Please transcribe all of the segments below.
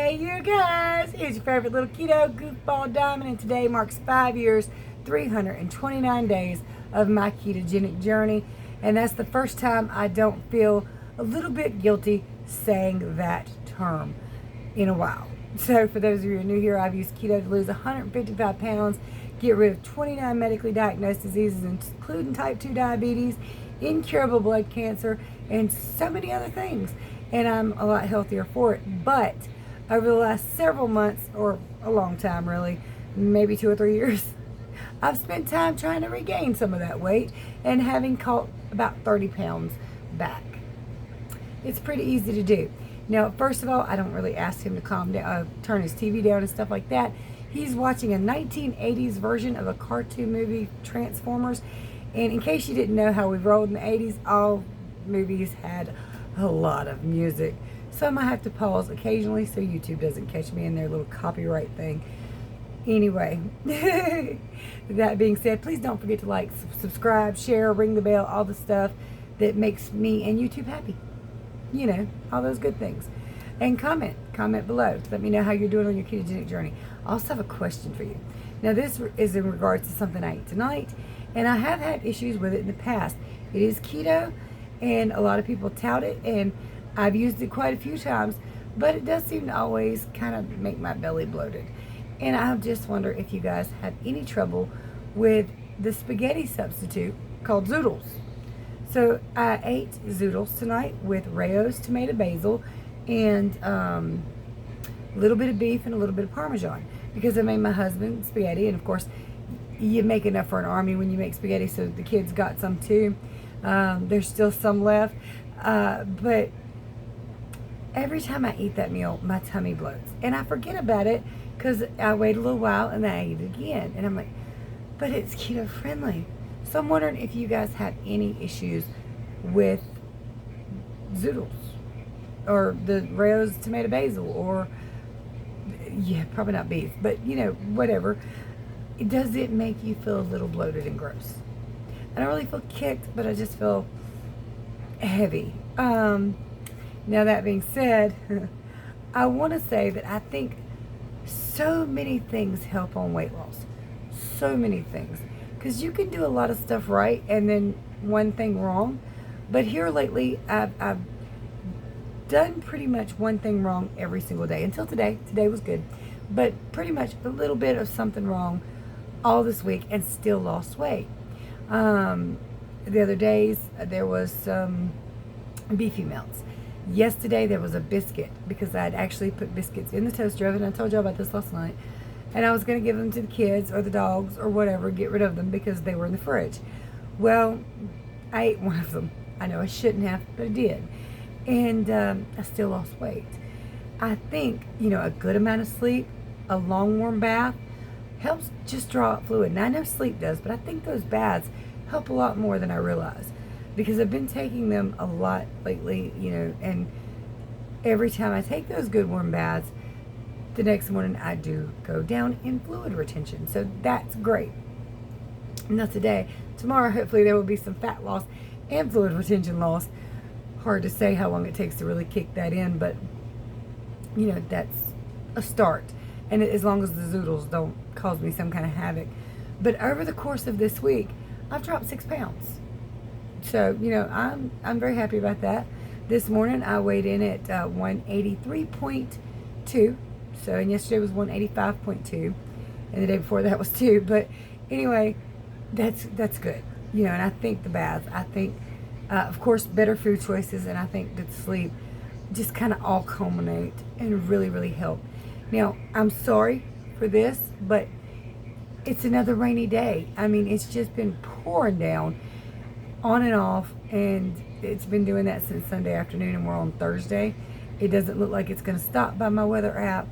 Hey you guys, it's your favorite little keto goofball Diamond, and today marks 5 years, 329 days of my ketogenic journey, and that's the first time I don't feel a little bit guilty saying that term in a while. So for those of you who are new here, I've used keto to lose 155 pounds, get rid of 29 medically diagnosed diseases, including type 2 diabetes, incurable blood cancer, and so many other things. And I'm a lot healthier for it. But over the last several months, or a long time really, maybe 2 or 3 years, I've spent time trying to regain some of that weight and having caught about 30 pounds back. It's pretty easy to do. Now, first of all, I don't really ask him to calm down, turn his TV down and stuff like that. He's watching a 1980s version of a cartoon movie, Transformers. And in case you didn't know how we rolled in the 80s, all movies had a lot of music. So I might have to pause occasionally so YouTube doesn't catch me in their little copyright thing. Anyway, that being said, please don't forget to like, subscribe, share, ring the bell, all the stuff that makes me and YouTube happy. You know, all those good things. And comment below. Let me know how you're doing on your ketogenic journey. I also have a question for you. Now, this is in regards to something I ate tonight, and I have had issues with it in the past. It is keto, and a lot of people tout it, and I've used it quite a few times, but it does seem to always kind of make my belly bloated. And I just wonder if you guys have any trouble with the spaghetti substitute called zoodles. So I ate zoodles tonight with Rayo's tomato basil and a little bit of beef and a little bit of Parmesan, because I made my husband spaghetti, and of course you make enough for an army when you make spaghetti, so the kids got some too. There's still some left, but every time I eat that meal, my tummy bloats, and I forget about it because I wait a little while and then I eat it again, and I'm like, but it's keto friendly. So I'm wondering if you guys have any issues with zoodles or the Rayo's tomato basil, or yeah, probably not beef, but you know, whatever. Does it make you feel a little bloated and gross? I don't really feel kicked, but I just feel heavy. Now that being said, I want to say that I think so many things help on weight loss. So many things. Because you can do a lot of stuff right and then one thing wrong. But here lately, I've done pretty much one thing wrong every single day. Until today. Today was good. But pretty much a little bit of something wrong all this week and still lost weight. The other days, there was some beefy melts. Yesterday, there was a biscuit, because I had actually put biscuits in the toaster oven. I told y'all about this last night. And I was going to give them to the kids or the dogs or whatever, get rid of them because they were in the fridge. Well, I ate one of them. I know I shouldn't have, but I did. And I still lost weight. I think, you know, a good amount of sleep, a long warm bath, helps just draw out fluid. And I know sleep does, but I think those baths help a lot more than I realize, because I've been taking them a lot lately, you know, and every time I take those good warm baths, the next morning I do go down in fluid retention. So that's great. Now tomorrow, hopefully there will be some fat loss and fluid retention loss. Hard to say how long it takes to really kick that in, but you know, that's a start. And as long as the zoodles don't cause me some kind of havoc. But over the course of this week, I've dropped 6 pounds. So, you know, I'm very happy about that. This morning I weighed in at 183.2. So, and yesterday was 185.2, and the day before that was 2. But anyway, that's good. You know, and I think the baths, I think, of course, better food choices, and I think good sleep just kind of all culminate and really, really help. Now, I'm sorry for this, but it's another rainy day. I mean, it's just been pouring down on and off, and it's been doing that since Sunday afternoon, and we're on Thursday. It doesn't look like it's going to stop by my weather app.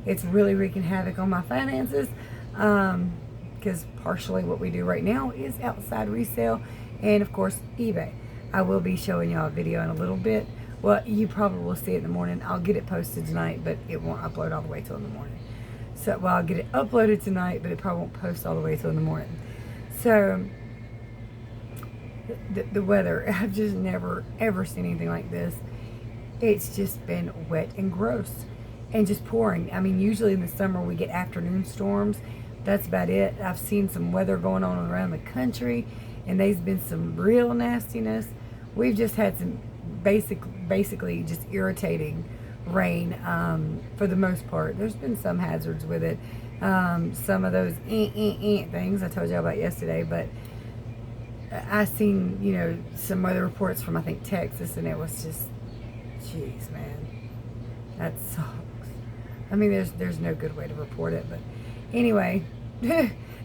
It's really wreaking havoc on my finances, because partially what we do right now is outside resale and, of course, eBay. I will be showing y'all a video in a little bit. Well, you probably will see it in the morning. I'll get it posted tonight, but it won't upload all the way till in the morning. So, well, I'll get it uploaded tonight, but it probably won't post all the way till in the morning. So, the weather, I've just never, ever seen anything like this. It's just been wet and gross. and just pouring. I mean, usually in the summer we get afternoon storms. That's about it. I've seen some weather going on around the country, and there's been some real nastiness. We've just had some basically just irritating rain for the most part. There's been some hazards with it. Some of those things I told you about yesterday, but I seen, you know, some weather reports from, I think, Texas, and it was just, jeez, man, that sucks. I mean, there's no good way to report it, but anyway,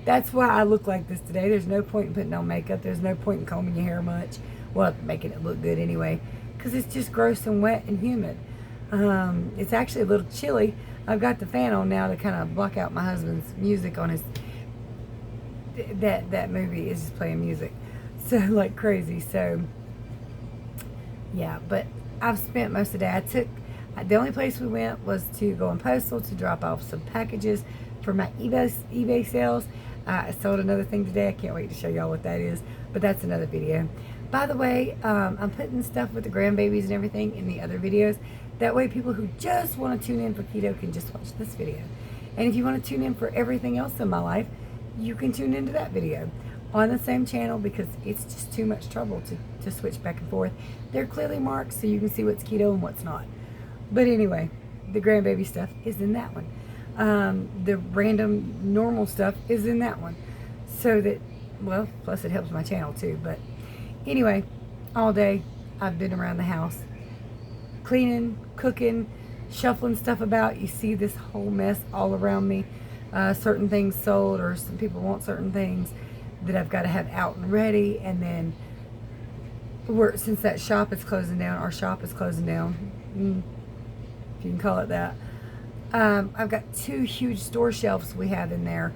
that's why I look like this today. There's no point in putting on makeup. There's no point in combing your hair much. Well, making it look good anyway, because it's just gross and wet and humid. It's actually a little chilly. I've got the fan on now to kind of block out my husband's music on his, that movie is just playing music. So, like crazy. So, yeah, but I've spent most of the day. The only place we went was to go in postal to drop off some packages for my eBay sales. I sold another thing today. I can't wait to show y'all what that is, but that's another video. By the way, I'm putting stuff with the grandbabies and everything in the other videos. That way people who just want to tune in for keto can just watch this video. And if you want to tune in for everything else in my life, you can tune into that video on the same channel, because it's just too much trouble to switch back and forth. They're clearly marked so you can see what's keto and what's not. But anyway, the grandbaby stuff is in that one. The random normal stuff is in that one. So that, well, plus it helps my channel too. But anyway, all day I've been around the house, cleaning, cooking, shuffling stuff about. You see this whole mess all around me. Certain things sold, or some people want certain things that I've got to have out and ready. And then since that shop is closing down, our shop is closing down, if you can call it that. I've got 2 huge store shelves we have in there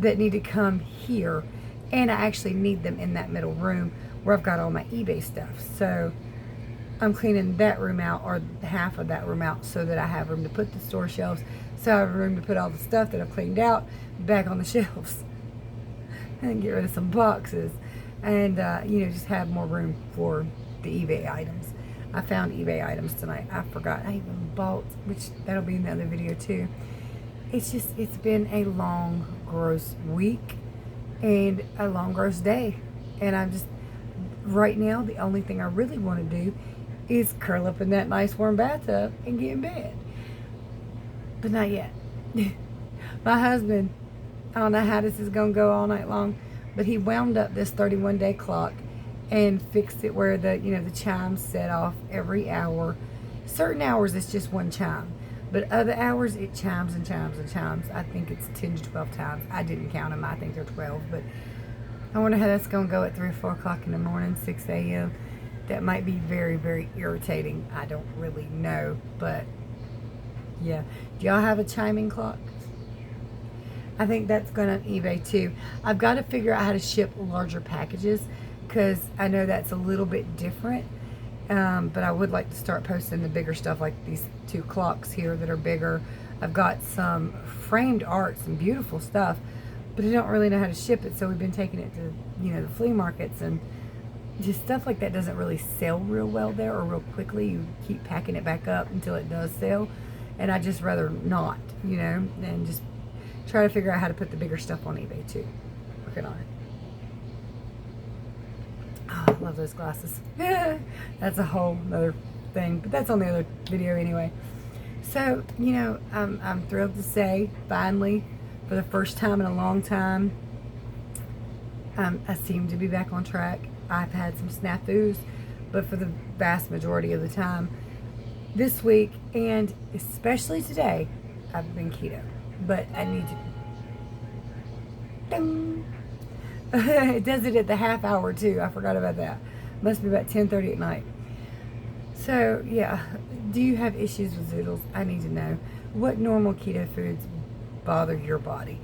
that need to come here, and I actually need them in that middle room where I've got all my eBay stuff. So I'm cleaning that room out, or half of that room out, so that I have room to put the store shelves, so I have room to put all the stuff that I've cleaned out back on the shelves and get rid of some boxes, and you know, just have more room for the eBay items. I found eBay items tonight. I forgot I even bought, which that'll be in the other video too. It's been a long, gross week and a long, gross day. And I'm just, right now, the only thing I really want to do is curl up in that nice warm bathtub and get in bed. But not yet. My husband, I don't know how this is going to go all night long, but he wound up this 31-day clock and fixed it where the chimes set off every hour. Certain hours it's just one chime, but other hours it chimes and chimes and chimes. I think it's 10 to 12 times. I didn't count them. I think they're 12, but I wonder how that's going to go at 3 or 4 o'clock in the morning, 6 a.m. That might be very, very irritating. I don't really know, but yeah. Do y'all have a chiming clock? I think that's going on eBay too. I've got to figure out how to ship larger packages, because I know that's a little bit different. But I would like to start posting the bigger stuff, like these 2 clocks here that are bigger. I've got some framed art, some beautiful stuff, but I don't really know how to ship it, so we've been taking it to, the flea markets, and just stuff like that doesn't really sell real well there, or real quickly. You keep packing it back up until it does sell, and I just rather not, and just try to figure out how to put the bigger stuff on eBay too. Working on it. Oh, I love those glasses. That's a whole other thing, but that's on the other video anyway. So, I'm thrilled to say, finally, for the first time in a long time, I seem to be back on track. I've had some snafus, but for the vast majority of the time this week, and especially today, I've been keto. But I need to... Ding. It does it at the half hour too. I forgot about that. Must be about 10:30 at night. So yeah, do you have issues with zoodles? I need to know. What normal keto foods bother your body?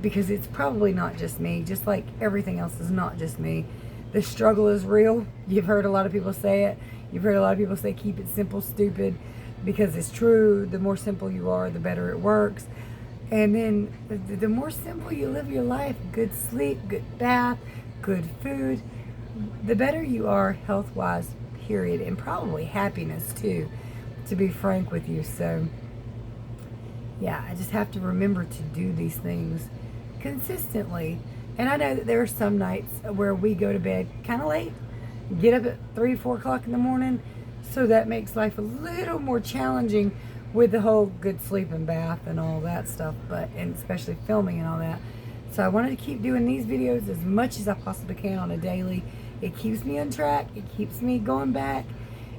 Because it's probably not just me. Just like everything else is not just me. The struggle is real. You've heard a lot of people say it. You've heard a lot of people say keep it simple, stupid, because it's true. The more simple you are, the better it works. And then the more simple you live your life, good sleep, good bath, good food, the better you are health-wise, period. And probably happiness too, to be frank with you. So yeah, I just have to remember to do these things consistently. And I know that there are some nights where we go to bed kind of late, get up at 3, 4 o'clock in the morning. So that makes life a little more challenging with the whole good sleep and bath and all that stuff, and especially filming and all that. So I wanted to keep doing these videos as much as I possibly can on a daily. It keeps me on track. It keeps me going back.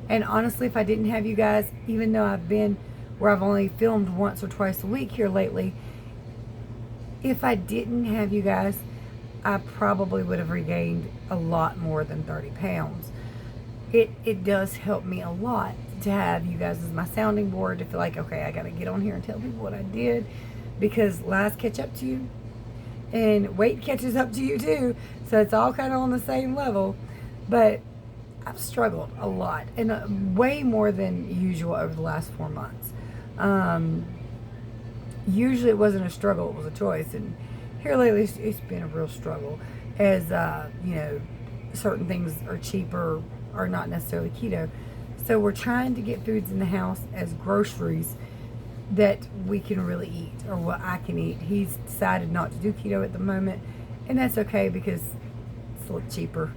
And honestly, if I didn't have you guys, even though I've been where I've only filmed once or twice a week here lately, if I didn't have you guys, I probably would have regained a lot more than 30 pounds. It does help me a lot to have you guys as my sounding board, to feel like, okay, I got to get on here and tell people what I did, because lies catch up to you and weight catches up to you too. So it's all kind of on the same level. But I've struggled a lot, and way more than usual over the last 4 months. Usually it wasn't a struggle, it was a choice. And here lately it's been a real struggle, as you know, certain things are cheaper, are not necessarily keto. So we're trying to get foods in the house as groceries that we can really eat, or what I can eat. He's decided not to do keto at the moment, and that's okay because it's a little cheaper,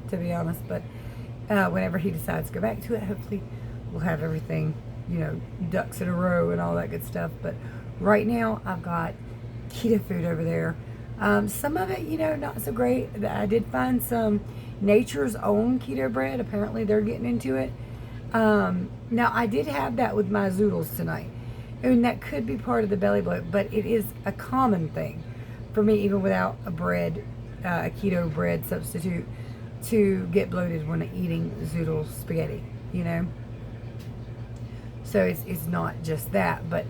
to be honest. But whenever he decides to go back to it, hopefully we'll have everything, you know, ducks in a row and all that good stuff. But right now I've got keto food over there. Some of it, you know, not so great. I did find some Nature's Own keto bread. Apparently they're getting into it. Now I did have that with my zoodles tonight, and that could be part of the belly bloat, but it is a common thing for me, even without a bread, a keto bread substitute, to get bloated when eating zoodle spaghetti, you know. So it's not just that, but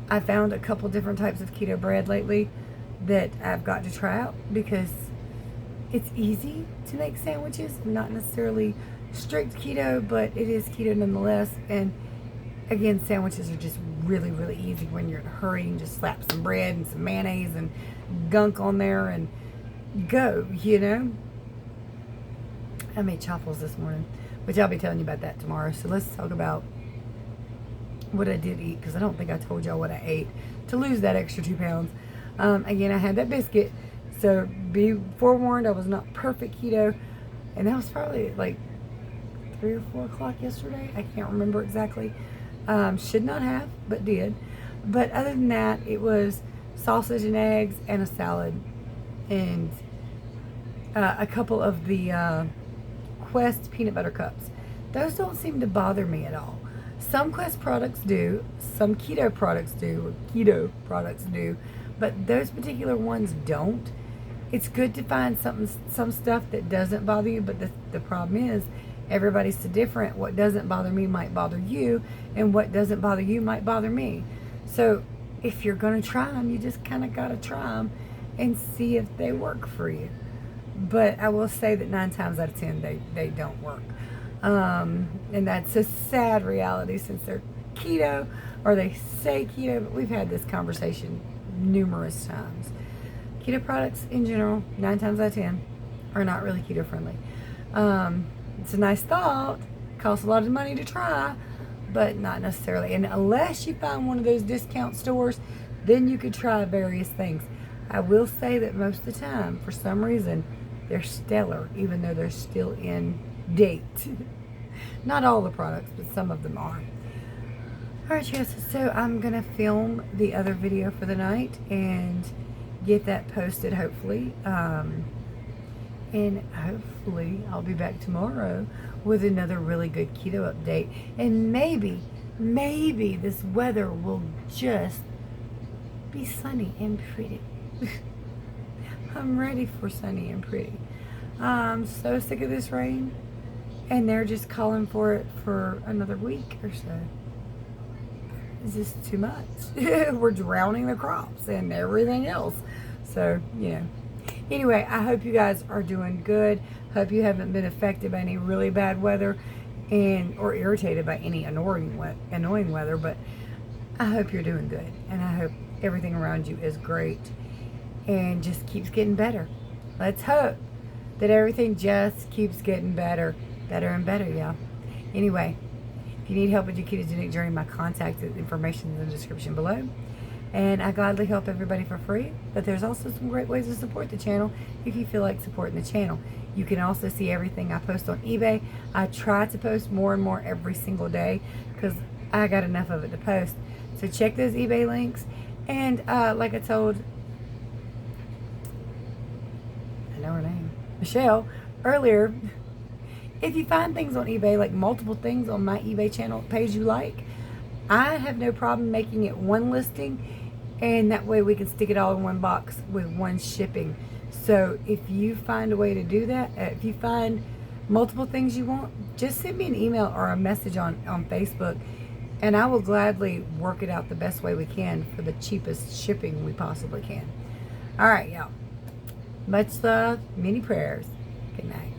I found a couple different types of keto bread lately that I've got to try out, because it's easy to make sandwiches, not necessarily strict keto, but it is keto nonetheless. And again, sandwiches are just really, really easy when you're in a hurry. You can just slap some bread and some mayonnaise and gunk on there and go, you know. I made chaffles this morning, which I'll be telling you about that tomorrow. So let's talk about what I did eat, because I don't think I told y'all what I ate to lose that extra 2 pounds. Again, I had that biscuit, so be forewarned, I was not perfect keto, and that was probably like 3 or 4 o'clock yesterday. I can't remember exactly. Should not have, but did. But other than that, it was sausage and eggs and a salad, and a couple of the Quest peanut butter cups. Those don't seem to bother me at all. Some Quest products do, some keto products do, but those particular ones don't. It's good to find some stuff that doesn't bother you, but the problem is everybody's so different. What doesn't bother me might bother you, and what doesn't bother you might bother me. So if you're going to try them, you just kind of got to try them and see if they work for you. But I will say that 9 times out of 10, they don't work. And that's a sad reality, since they're keto, or they say keto, but we've had this conversation numerous times. Keto products in general, 9 times out of 10, are not really keto friendly. It's a nice thought, costs a lot of money to try, but not necessarily. And unless you find one of those discount stores, then you could try various things. I will say that most of the time, for some reason, they're stellar, even though they're still in date. Not all the products, but some of them are. Alright, yes, so I'm going to film the other video for the night and get that posted, hopefully. And hopefully I'll be back tomorrow with another really good keto update. And maybe this weather will just be sunny and pretty. I'm ready for sunny and pretty. I'm so sick of this rain, and they're just calling for it for another week or so. It's just too much. We're drowning the crops and everything else. So, you know. Anyway, I hope you guys are doing good. Hope you haven't been affected by any really bad weather, or irritated by any annoying weather, but I hope you're doing good, and I hope everything around you is great and just keeps getting better. Let's hope that everything just keeps getting better and better, y'all. Anyway, if you need help with your ketogenic journey, my contact information is in the description below. and I gladly help everybody for free. But there's also some great ways to support the channel if you feel like supporting the channel. You can also see everything I post on eBay. I try to post more and more every single day because I got enough of it to post. So check those eBay links. And like I told, I know her name, Michelle, earlier, if you find things on eBay, like multiple things on my eBay channel page you like, I have no problem making it one listing, and that way we can stick it all in one box with one shipping. So if you find a way to do that, if you find multiple things you want, just send me an email or a message on Facebook, and I will gladly work it out the best way we can for the cheapest shipping we possibly can. All right, y'all. Much love, many prayers. Good night.